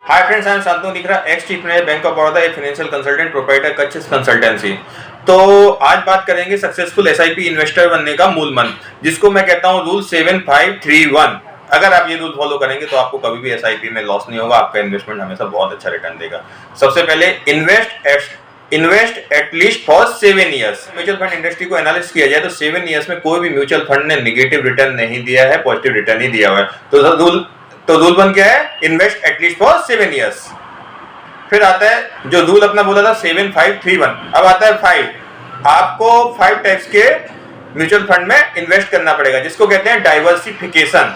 Hi friends, I am Shantanu दिख रहा ex chief manager bank of Baroda, एक financial consultant, proprietor Kutch consultancy. तो आज बात करेंगे सक्सेसफुल एसआईपी इन्वेस्टर बनने का मूल मंत्र, जिसको मैं कहता हूं रूल 7531। अगर आप ये रूल फॉलो करेंगे तो आपको कभी भी एसआईपी में लॉस नहीं होगा, आपका इन्वेस्टमेंट हमेशा बहुत अच्छा रिटर्न देगा। सबसे पहले invest at least for 7 years. Mutual fund industry को एनालिसिस किया जाए तो 7 ईयर्स में कोई भी म्यूचुअल फंड ने नेगेटिव रिटर्न नहीं दिया है, पॉजिटिव रिटर्न ही दिया हुआ है। तो रूल बन क्या है? Invest at least for 7 years. फिर आता है जो रूल अपना बोला था 7531, अब आता है 5। आपको 5 टाइप्स के म्यूचुअल फंड में इन्वेस्ट करना पड़ेगा, जिसको कहते हैं डाइवर्सिफिकेशन,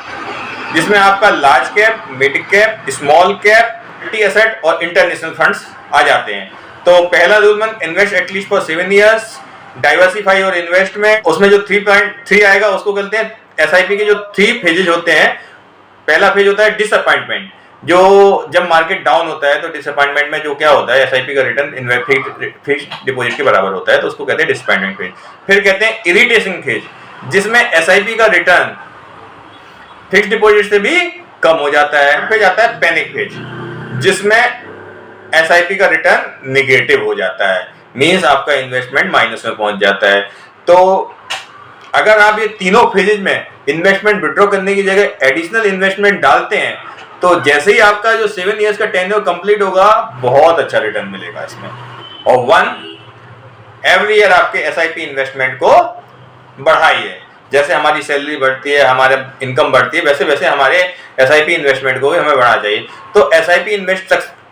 जिसमें आपका large cap, mid cap, small cap, multi asset और इंटरनेशनल फंड्स आ जाते हैं। तो पहला रूल बन invest at least for 7 years, diversify और इन्वेस्टमेंट। उसमें जो 3.3 आएगा उसको कहते हैं एसआईपी के जो 3 फेजेज होते हैं। पहला फेज होता है डिसअपॉइंटमेंट, जो जब मार्केट डाउन होता है तो डिसअपॉइंटमेंट में जो क्या होता है, एसआईपी का रिटर्न फिक्स्ड डिपॉजिट के बराबर होता है, तो उसको कहते हैं डिसअपॉइंटमेंट फेज। फिर कहते हैं इरिटेशन फेज, जिसमें एसआईपी का रिटर्न फिक्स्ड डिपॉजिट से भी कम हो जाता है। फिर आता है पैनिक फेज, जिसमें एसआईपी का रिटर्न निगेटिव हो जाता है, मींस आपका इन्वेस्टमेंट माइनस में पहुंच जाता है। तो अगर आप ये तीनों फेजेज में इन्वेस्टमेंट विड्रॉ करने की जगह एडिशनल इन्वेस्टमेंट डालते हैं, तो जैसे ही आपका जो 7 ईयर्स का टेन्योर कंप्लीट होगा, बहुत अच्छा रिटर्न मिलेगा इसमें। और एवरी ईयर आपके एसआईपी इन्वेस्टमेंट को बढ़ाइए। जैसे हमारी सैलरी बढ़ती है, हमारे इनकम बढ़ती है, वैसे वैसे हमारे एसआईपी इन्वेस्टमेंट को भी हमें बढ़ाना चाहिए।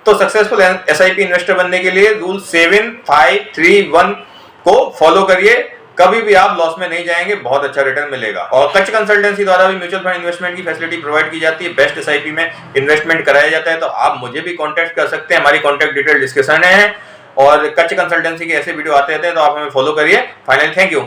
तो सक्सेसफुल एसआईपी इन्वेस्टर बनने के लिए रूल 7531 को फॉलो करिए। कभी भी आप लॉस में नहीं जाएंगे, बहुत अच्छा रिटर्न मिलेगा। और कच्छ कंसल्टेंसी द्वारा भी म्यूचुअल फंड इन्वेस्टमेंट की फैसिलिटी प्रोवाइड की जाती है। बेस्ट एसआईपी में इन्वेस्टमेंट कराया जाता है, तो आप मुझे भी कांटेक्ट कर सकते हैं। हमारी कांटेक्ट डिटेल डिस्क्रिप्शन है। और कच्छ कंसल्टेंसी के ऐसे वीडियो आते रहते हैं, तो आप हमें फॉलो करिए। Finally thank you.